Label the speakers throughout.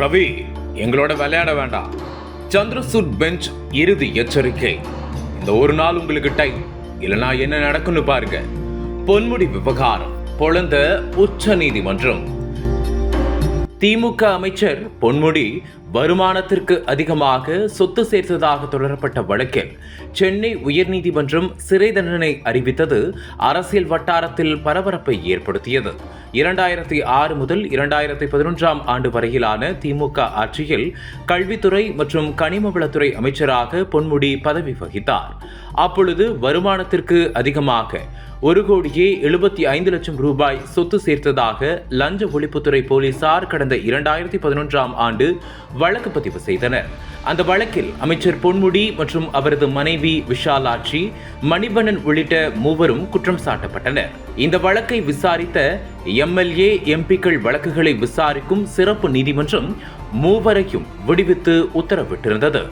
Speaker 1: ரவி, எங்களோட விளையாட வேண்டாம். சந்திரசூட் பெஞ்ச் இறுதி எச்சரிக்கை. இந்த ஒரு நாள் உங்களுக்கு டைம், இல்லைனா என்ன நடக்கும்னு பாருங்க. பொன்முடி விவகாரம் பொளந்த உச்ச நீதிமன்றம். திமுக அமைச்சர் பொன்முடி வருமானத்திற்கு அதிகமாக சொத்து சேர்த்ததாக தொடரப்பட்ட வழக்கில் சென்னை உயர்நீதிமன்றம் சிறை தண்டனை அறிவித்தது அரசியல் வட்டாரத்தில் பரபரப்பை ஏற்படுத்தியது. 2006 முதல் 2011 ஆண்டு வரையிலான திமுக ஆட்சியில் கல்வித்துறை மற்றும் கனிமவளத்துறை அமைச்சராக பொன்முடி பதவி வகித்தார். அப்பொழுது வருமானத்திற்கு அதிகமாக 1,75,00,000 ரூபாய் சொத்து சேர்த்ததாக லஞ்ச ஒழிப்புத்துறை போலீசார் கடந்த 2011 ஆண்டு வழக்கு பதிவு செய்தனர். அந்த வழக்கில் அமைச்சர் பொன்முடி மற்றும் அவரது மனைவி விஷாலாட்சி, மணிவண்ணன் உள்ளிட்ட மூவரும் குற்றம் சாட்டப்பட்டனர். இந்த வழக்கை விசாரித்த எம்எல்ஏ, எம்பிக்கள் வழக்குகளை விசாரிக்கும் சிறப்பு நீதிமன்றம் மூவரையும் விடுவித்து உத்தரவிட்டிருந்தது.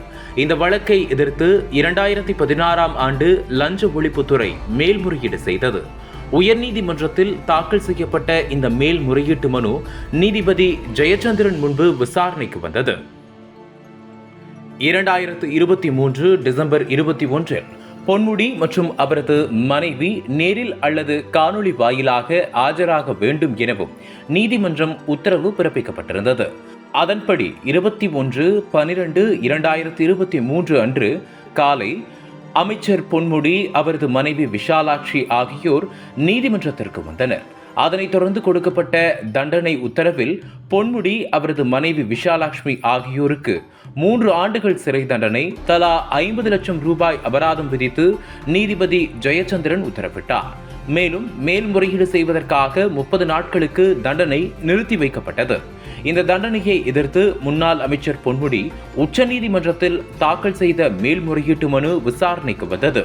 Speaker 1: இந்த வழக்கை எதிர்த்து 2016 ஆண்டு லஞ்ச ஒழிப்புத்துறை மேல்முறையீடு செய்தது. உயர்நீதிமன்றத்தில் தாக்கல் செய்யப்பட்ட இந்த மேல்முறையீட்டு மனு நீதிபதி ஜெயச்சந்திரன் முன்பு விசாரணைக்கு வந்தது. 2023 டிசம்பர் 21 பொன்முடி மற்றும் அவரது மனைவி நேரில் அல்லது காணொலி வாயிலாக ஆஜராக வேண்டும் எனவும் நீதிமன்றம் உத்தரவு பிறப்பிக்கப்பட்டிருந்தது. அதன்படி 21/12/2023 அன்று காலை அமைச்சர் பொன்முடி, அவரது மனைவி விஷாலாட்சி ஆகியோர் நீதிமன்றத்திற்கு வந்தனர். அதனைத் தொடர்ந்து கொடுக்கப்பட்ட தண்டனை உத்தரவில் பொன்முடி, அவரது மனைவி விஷாலாட்சுமி ஆகியோருக்கு 3 ஆண்டுகள் சிறை தண்டனை, தலா 50 லட்சம் ரூபாய் அபராதம் விதித்து நீதிபதி ஜெயச்சந்திரன் உத்தரவிட்டார். மேலும் மேல்முறையீடு செய்வதற்காக 30 நாட்களுக்கு தண்டனை நிறுத்தி வைக்கப்பட்டது. இந்த தண்டனையை எதிர்த்து முன்னாள் அமைச்சர் பொன்முடி உச்சநீதிமன்றத்தில் தாக்கல் செய்த மேல்முறையீட்டு மனு விசாரணைக்கு வந்தது.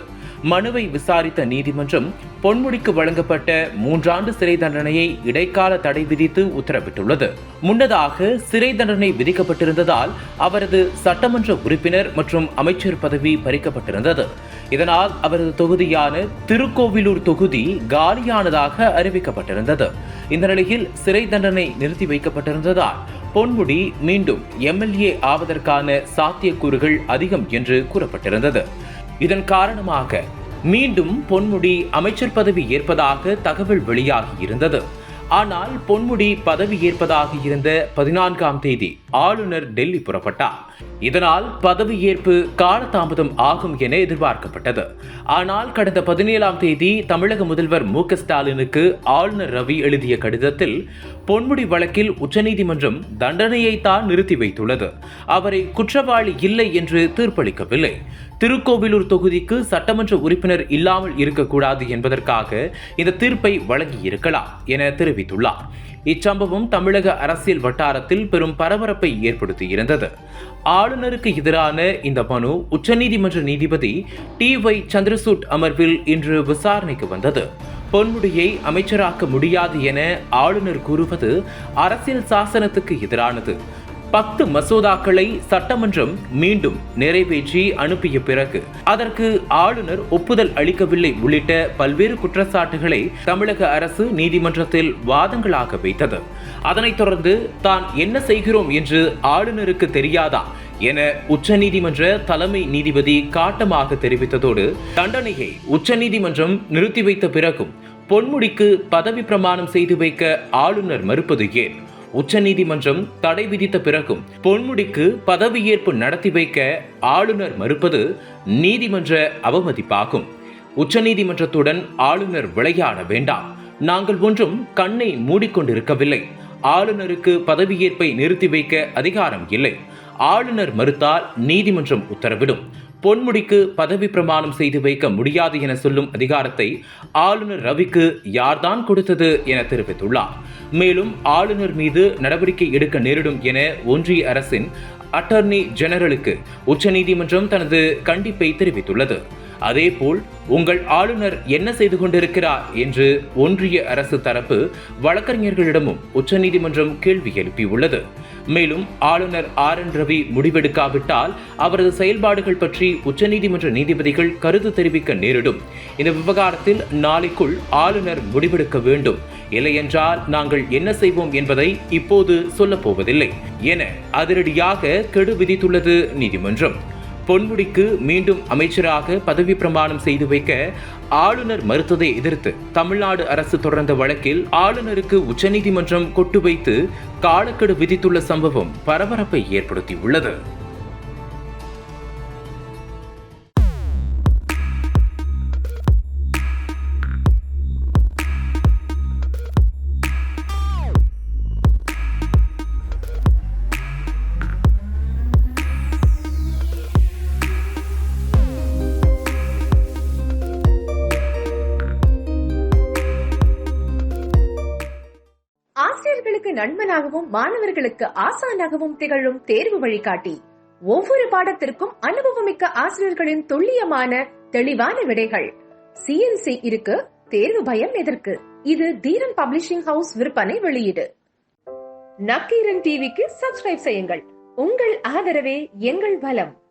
Speaker 1: மனுவை விசாரித்த நீதிமன்றம் பொன்முடிக்கு வழங்கப்பட்ட 3 ஆண்டு சிறை தண்டனையை இடைக்கால தடை விதித்து உத்தரவிட்டுள்ளது. முன்னதாக சிறை தண்டனை விதிக்கப்பட்டிருந்ததால் அவரது சட்டமன்ற உறுப்பினர் மற்றும் அமைச்சர் பதவி பறிக்கப்பட்டிருந்தது. இதனால் அவரது தொகுதியான திருக்கோவிலூர் தொகுதி காலியானதாக அறிவிக்கப்பட்டிருந்தது. இந்த நிலையில் சிறை தண்டனை நிறுத்தி வைக்கப்பட்டிருந்ததால் பொன்முடி மீண்டும் எம்எல்ஏ ஆவதற்கான சாத்தியக்கூறுகள் அதிகம் என்று கூறப்பட்டிருந்தது. இதன் காரணமாக மீண்டும் பொன்முடி அமைச்சர் பதவி ஏற்பதாக தகவல் வெளியாகியிருந்தது. ஆனால் பொன்முடி பதவி ஏற்பதாக இருந்த 14ஆம் தேதி ஆளுநர் டெல்லி புறப்பட்டார். இதனால் பதவியேற்பு காலதாமதம் ஆகும் என எதிர்பார்க்கப்பட்டது. ஆனால் கடந்த 17ஆம் தேதி தமிழக முதல்வர் மு.க. ஸ்டாலினுக்கு ஆளுநர் ரவி எழுதிய கடிதத்தில் பொன்முடி வழக்கில் உச்சநீதிமன்றம் தண்டனையை தான் நிறுத்தி வைத்துள்ளது, அவரை குற்றவாளி இல்லை என்று தீர்ப்பளிக்கவில்லை. திருக்கோவிலூர் தொகுதிக்கு சட்டமன்ற உறுப்பினர் இல்லாமல் இருக்கக்கூடாது என்பதற்காக இந்த தீர்ப்பை வழங்கியிருக்கலாம் என தெரிவித்துள்ளார். இச்சம்பவம் தமிழக அரசியல் வட்டாரத்தில் பெரும் பரபரப்பை ஏற்படுத்தியிருந்தது. ஆளுநருக்கு எதிரான இந்த மனு உச்சநீதிமன்ற நீதிபதி டி.ஒய். சந்திரசூட் அமர்வில் இன்று விசாரணைக்கு வந்தது. பொன்முடியை அமைச்சராக்க முடியாது என ஆளுநர் கூறுவது அரசியல் சாசனத்துக்கு எதிரானது. 10 மசோதாக்களை சட்டமன்றம் மீண்டும் நிறைவேற்றி அனுப்பிய பிறகு அதற்கு ஆளுநர் ஒப்புதல் அளிக்கவில்லை உள்ளிட்ட பல்வேறு குற்றச்சாட்டுகளை தமிழக அரசு நீதிமன்றத்தில் வாதங்களாக வைத்தது. அதனைத் தொடர்ந்து தான் என்ன செய்கிறோம் என்று ஆளுநருக்கு தெரியாதா என உச்சநீதிமன்ற தலைமை நீதிபதி காட்டமாக தெரிவித்ததோடு தண்டனையை உச்சநீதிமன்றம் நிறுத்தி வைத்த பிறகும் பொன்முடிக்கு பதவி பிரமாணம் செய்து வைக்க ஆளுநர் மறுப்பது ஏன்? உச்சநீதிமன்றம் தடை விதித்த பிறகும் பொன்முடிக்கு பதவியேற்பு நடத்தி வைக்க ஆளுநர் மறுப்பது நீதிமன்ற அவமதிப்பாகும். உச்சநீதிமன்றத்துடன் ஆளுநர் விளையாட வேண்டாம். நாங்கள் ஒன்றும் கண்ணை மூடிக்கொண்டிருக்கவில்லை. ஆளுநருக்கு பதவியேற்பை நிறுத்தி வைக்க அதிகாரம் இல்லை. ஆளுநர் மறுத்தால் நீதிமன்றம் உத்தரவிடும். பொன்முடிக்கு பதவி பிரமாணம் செய்து வைக்க முடியாது என சொல்லும் அதிகாரத்தை ஆளுநர் ரவிக்கு யார்தான் கொடுத்தது என தெரிவித்துள்ளார். மேலும் ஆளுநர் மீது நடவடிக்கை எடுக்க நேரிடும் என ஒன்றிய அரசின் அட்டர்னி ஜெனரலுக்கு உச்சநீதிமன்றம் தனது கண்டிப்பை தெரிவித்துள்ளது. அதேபோல் உங்கள் ஆளுநர் என்ன செய்து கொண்டிருக்கிறார் என்று ஒன்றிய அரசு தரப்பு வழக்கறிஞர்களிடமும் உச்சநீதிமன்றம் கேள்வி எழுப்பியுள்ளது. மேலும் ஆளுநர் ஆர்.என். ரவி முடிவெடுக்காவிட்டால் அவரது செயல்பாடுகள் பற்றி உச்சநீதிமன்ற நீதிபதிகள் கருத்து தெரிவிக்க நேரிடும். இந்த விவகாரத்தில் நாளைக்குள் ஆளுநர் முடிவெடுக்க வேண்டும். இல்லையென்றால் நாங்கள் என்ன செய்வோம் என்பதை இப்போது சொல்லப் போவதில்லை என அதிரடியாக கெடு விதித்துள்ளது நீதிமன்றம். பொன்முடிக்கு மீண்டும் அமைச்சராக பதவி பிரமாணம் செய்து வைக்க ஆளுநர் மறுத்ததை எதிர்த்து தமிழ்நாடு அரசு தொடர்ந்த வழக்கில் ஆளுநருக்கு உச்சநீதிமன்றம் கொட்டு வைத்து காலக்கெடு விதித்துள்ள சம்பவம் பரபரப்பை ஏற்படுத்தியுள்ளது.
Speaker 2: ஆசிரியர்களுக்கு நண்பனாகவும் மாணவர்களுக்கு ஆசானாகவும் திகழும் தேர்வு வழிகாட்டி. ஒவ்வொரு பாடத்திற்கும் அனுபவமிக்க ஆசிரியர்களின் துல்லியமான தெளிவான விடைகள். CNC இருக்கு, தேர்வு பயம் எதற்கு? இது தீரன் பப்ளிஷிங் ஹவுஸ் விற்பனை வெளியீடு. நக்கீரன் டிவிக்கு சப்ஸ்கிரைப் செய்யுங்கள். உங்கள் ஆதரவே எங்கள் பலம்.